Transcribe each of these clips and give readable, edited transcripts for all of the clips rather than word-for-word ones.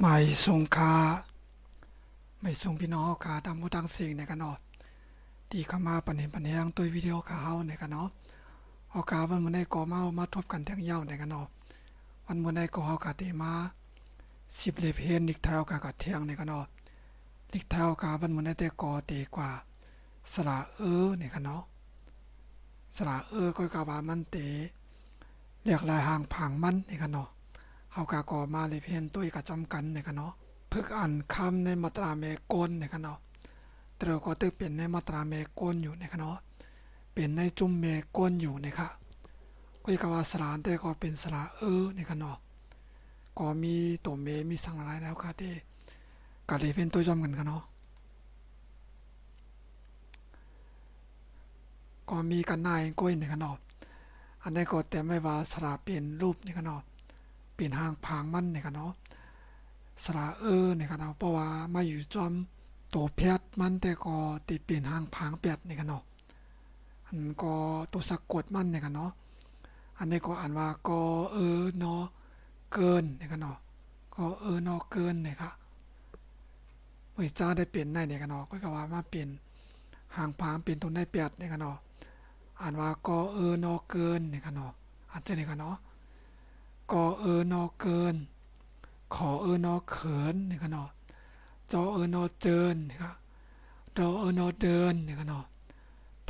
ไม่ส่งคาไม่ส่งพี่น้องคาตามผู้ตั้งสิ่งในกันเนาะที่เข้ามาปันเห็นปันแหงตัววิดีโอข่าวในกันเนาะเอากาวันมื้อใดก็มาทบกันแทงยาวในกันเนาะวันมื้อใดก็เฮากะติมา10เลเพนนิกเท้ากะแทงในกันเนาะลิกเท้ากาวันมื้อใดแต่ก็เตกว่าสระในกันเนาะสระก็กะว่ามันเตเรียกลายห่างผางมันในกันเนาะเฮากะก็มาเลเพนตุ้ยกะจอมกันในกันเนาะพึกอ่านคำในมาตราเมกลในกันเนาะแต่เราก็ตึกเป็นในมาตราเมกลอยู่ในกันเนาะเป็นในจุ่มเมกลอยู่นะคะก็กว่าสระแต่ก็เป็นสระในกันเนาะก็มีตัวเมมีสังหลายแล้วค่ะที่ก็เลยเป็นตัวจอมกันกันเนาะก็มีกันนายก้อยในกันเนาะอันนี้ก็แต่ไม่ว่าสระเป็นรูปในกันเนาะเป็นหางผางมันในกันเนาะสระในกันเนาะเพราะว่ามาอยู่จอมตัวแพทมันแต่ก็ติดเป็นหางผางแปดในกันเนาะอันก็ตัวสะกดมันในกันเนาะอันนี้ก็อ่านว่าก็เนาะเกินในกันเนาะก็เนาะเกินนะครับเมื่อจ้าได้เปลี่ยนในในกันเนาะก็ว่ามาเปลี่ยนหางผางเป็นตัวในแปดในกันเนาะอ่านว่าก็เนาะเกินในกันเนาะอ่านจะในกันเนาะก็เนาะเกินขอเนาะเขินในกันเนาะจอเนาะเจินนะครับรอเนาะเดินในกันเนาะ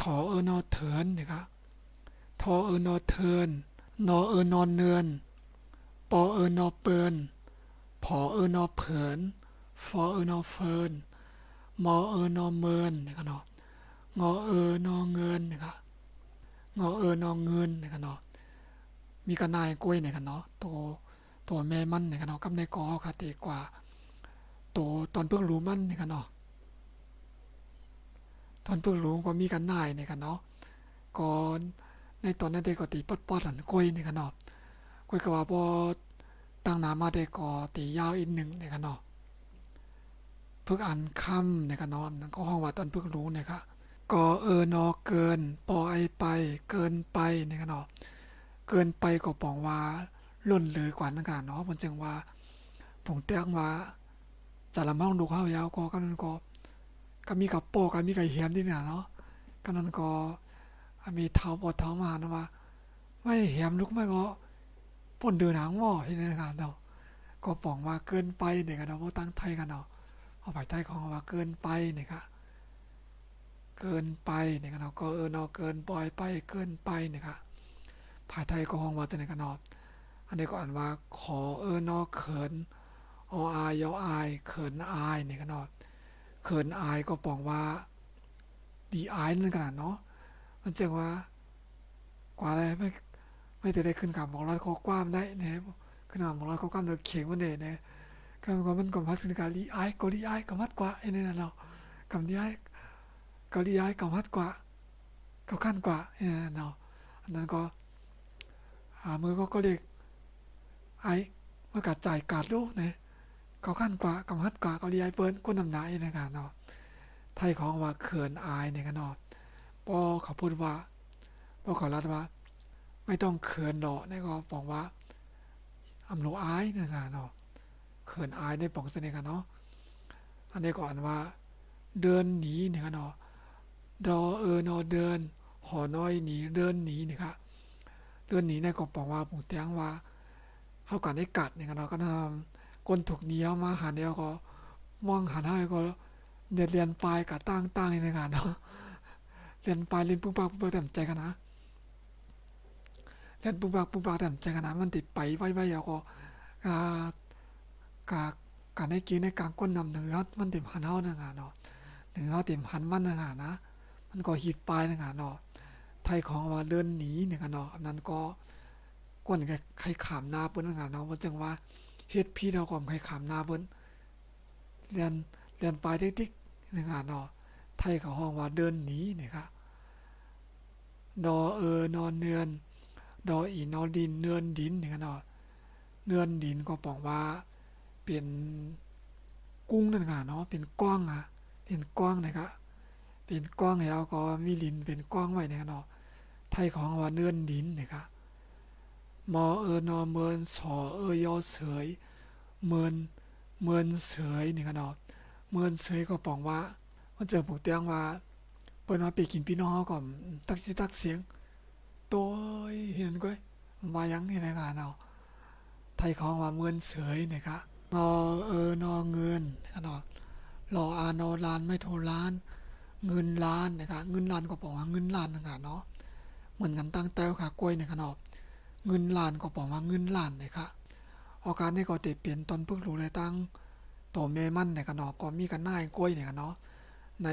ถอเนาะเถินนะครับทอเนาะเทินนอนอนเนือนปอนอเปินผอนอเผินฟอนอเฟินมอนอเมินนะครับเนาะงอนอเงินนะครับงอนอเงินนะครับเนาะมีกระนายกล้วยนะครับเนาะตัวแม่มันนะครับเนาะกับในกอคาเตกว่าตัวตอนเพิ่งรู้มันนะครับเนาะตอนเพิ่งรู้ก็มีกันนายนะครับเนาะก่อนในตอนนั้นเด็กก็ตีปอดหันกล้วยนะครับเนาะกล้วยก็ว่าพอตั้งนามาได้ก็ตียาวอีกหนึ่งนะครับเนาะเพิ่งอ่านคำนะครับเนาะก็ห้องว่าตอนเพิ่งรู้นะครับก็นอเกินปอไอไปเกินไปนะครับเนาะเกินไปก็ปองว่าล้นเลยกว่านั้นกันเนาะมันจึงว่าผมเตียงว่าจะละมองดูข้าวยาวก็กันนั้นก็มีกับโปก็มีกับเหียมที่เนี่ยเนาะกันนั้นก็มีเท้าปวดเท้ามานะว่าไม่เหียมลุกไม่ก็ป่นเดินหางหม้อที่นี่กันเนาะก็ปองว่าเกินไปเนี่ยกันเนาะพวกตั้งไทยกันเนาะเอาฝ่ายใต้ของว่าเกินไปเนี่ยครับเกินไปเนี่ยกันเนาะก็เนาะเกินปล่อยไปเกินไปเนี่ยครับภายไทยก็ห้องว่าแต่ในกันเนาะอันนี้ก็อ่านว่าขอเนาะเขินอายยออายเขินอายเนี่ยกันเนาะเขินอายก็ปองว่าดีอายนั่นขนาดเนาะมันจึงว่ากว่าอะไรไม่ได้ขึ้นกับบอกร้อยข้อความได้เนี่ยขึ้นกับบอกร้อยข้อความเดือเขียงมันเด่เนี่ยก็มันก็พัดขึ้นกับดีอายก็ดีอายก็มัดกว่าไอ้นี่นะเรากับดีอายก็ดีอายก็มัดกว่าก็ขั้นกว่าไอ้นี่นะเนาะอันนั้นก็มือก็เรียกไอ้เมื่อกัดจ่ายกาดลูกเนี่ยก็ขั้นกว่าก็มัดกว่าก็ดีอายเปิ้นก้นนำหนาไอ้นี่นะเนาะไทยของว่าเขินอายเนี่ยกันเนาะพอเขาพูดว่าพอเขารัดว่าไม่ต้องเขินดอกนี่ก็บอกว่าอำโลอายเนี่ยนะเนาะเขินอายในป่องเสน่ห์กันเนาะอันนี้ก่อนว่าเดินหนีเนี่ยกันเนาะดอนอเดินหอน้อยหนีเดินหนีเนี่ยครับเดินหนีในก็บอกว่าปุ่งเตียงว่าเขากันได้กัดเนี่ยกันเนาะก็ทำก้นถูกเหนียวมาหันเดียวก็มองหันให้ก็เนี่ยเรียนปลายกับตั้งในงานเนาะเรียนปลายเรียนปุ๊บปั๊บแต่ใจกันนะเรียนปุ๊บปั๊บแต่ใจกันนะมันติดไปไว้ๆก็กากาการได้กินในกลางก้นนำหนึ่งเขามันติดหันเท้าในงานเนาะหนึ่งเขาติดหันมันในงานนะมันก็หิดปลายในงานเนาะไทยของว่าเดินหนีเนี่ยกันเนาะอันนั้นก็ก้นใครขามนาเปิ้นในงานเนาะว่าจังว่าเฮ็ดพี่เราก่อมใครขามนาเปิ้นเรียนเรียนปลายติ๊กในงานเนาะไทยเขาห้องว่าเดินหนีเนี่ยครับดอนอนเนือนดออีนอดินเนือนดินเนี่ยกันเนาะเนือนดินก็บอกว่าเป็นกุ้งนั่นค่ะเนาะเป็นก้องเป็นก้องนะครับเป็นก้องแล้วก็มีลิ้นเป็นก้องไว้นะครับเนาะไทยของว่าเนือนดินนะครับมอนอเมินสอยอเสยเมิน เมินเสยนี่กันเนาะเมินเสยก็ปองว่ามันเจอผูกเตียงว่าเปิ้นว่าไปกินพี่น้องเฮาก็ตักสิตักเสียงโตยเห็นก้อยว่าหยังนี่นะครับเนาะไทยของว่าเมินเสยนี่ครับนอนอเงินนะครับเนาะรออานอลานไม่โทรล้านเงินล้านนะครับเงินล้านก็บอกว่าเงินล้านนะครับเนาะเหมือนกันตั้งแต้วค่ะกล้วยนะครับเนาะเงินล้านก็บอกว่าเงินล้านนะครับอาการนี้ก็ติเปลี่ยนตนพึกรู้เลยตั้งตัวเมมันนะครับเนาะก็มีกันหน้ากล้วยนะครับเนาะใน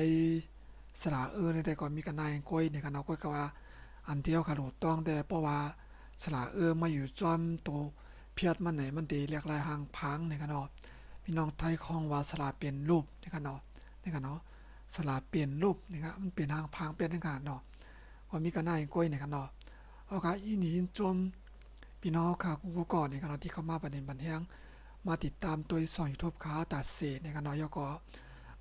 สระในแต่ก่อนมีกันหน้ากล้วยนะครับเนาะกล้วยก็ว่าอันเที่ยวขาดต้องแต่เพราะว่าสระมาอยู่จอมโตเพียดมันไหนมันตีเรียกลายหางพังนะครับเนาะพี่น้องไทยคองว่าสระเปลี่ยนรูปนะครับเนาะนะครับเนาะสระเปลี่ยนรูปนะครับมันเปลี่ยนหางพังเปลี่ยนนะครับเนาะก็มีกันหน้ากล้วยนะครับเนาะเอาค่ะอีนี่จมพี่น้องค่ะกูก่อนนะครับเนาะที่เข้ามาประเด็นบันเทิงมาติดตามตัวช่อง YouTube ข่าวตัดเศษนะครับเนาะยก็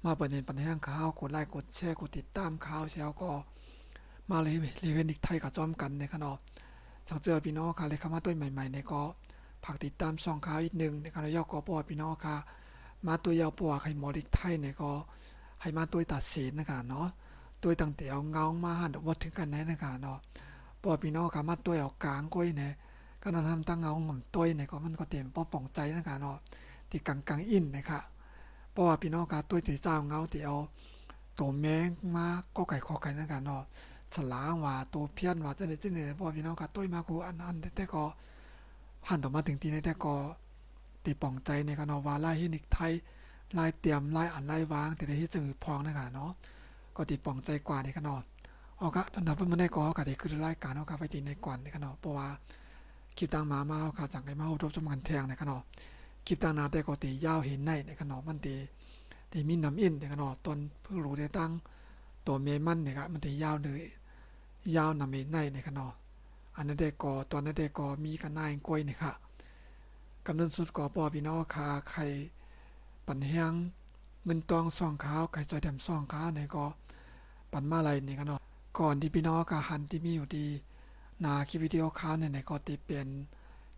มาประเด็นปัญหาข่าวกดไลค์กดแชร์กดติดตามข่าวแชร์ก็มาเลยเวนอีกไทยกับจอมกันนะครับเนาะสังเจอพี่น้องค่ะเลยเข้ามาตัวใหม่ๆในก็ฝากติดตามช่องข่าวอีกหนึ่งนะครับเนาะยก็ปอพี่น้องค่ะมาตัวยาวปอใครหมออีกไทยเนี่ยก็ให้มาตัวตัดสินนะครับเนาะตัวตั้งแต่เอาเงามาหันวัดถึงกันนะครับเนาะปอพี่น้องค่ะมาตัวเอากลางก้อยเนี่ยก็นำทำตั้งเงาของตัวเนี่ยก็มันก็เต็มป้อป่องใจนะครับเนาะที่กลางอินนะครับเพราะว่าพี่น้องค่ะตัวที่เจ้าเงาที่เอาตัวแมงมาก็ไก่คอไก่นะครับเนาะสลางว่าตัวเพี้ยนว่าจะได้ที่ไหนเพราะพี่น้องค่ะตัวมากูอันแต่ก็หันต่อมาถึงทีในแต่ก็ตีป่องใจในกันเนาะว่าไล่ให้นิกไทยไล่เตรียมไล่อันไล่วางแต่ได้ที่จึงพองนะครับเนาะก็ตีป่องใจกว่าในกันเนาะเอากะอันดับมันได้ก็กะที่คือรายการเอากะไปตีในก่อนในกันเนาะเพราะว่าคลิปต่างมาเอากะจังไงมาอบรมจำกันแทงในกันเนาะคลิปต่างนาแต่ก็ตียาวเห็นในกันเนาะมันตีมีน้ำอินในกันเนาะตนเพิ่งรู้ได้ตั้งตัวเมมันเนี่ยครับมันตียาวเลยยาวนำเองในกันเนาะอันนั้นได้ก็ตอนนั้นได้ก็มีกันนายกล้วยเนี่ยค่ะกำนันสุดก่อปอพี่น้องคาใครปันแห้งเงินตองซองขาวไก่จอยแถมซองขาวเนี่ยก็ปันมาอะไรเนี่ยกันเนาะก่อนที่พี่น้องกาหันที่มีอยู่ดีนาคลิปวิดีโอขาวเนี่ยก็ตีเป็น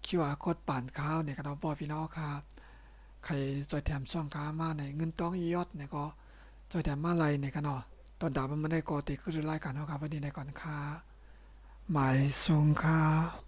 QR โค้ดป่านขาวเนี่ยกันเนาะปอพี่น้องค่ะใครจอยแถมซองขาวมาในเงินตองยอดเนี่ยก็จอยแถมมาอะไรเนี่ยกันเนาะตอนดาบมันไม่ได้ก็ติดคือรายการเขาครับวันนี้ในก่อนค่ะหมายสูงค่ะ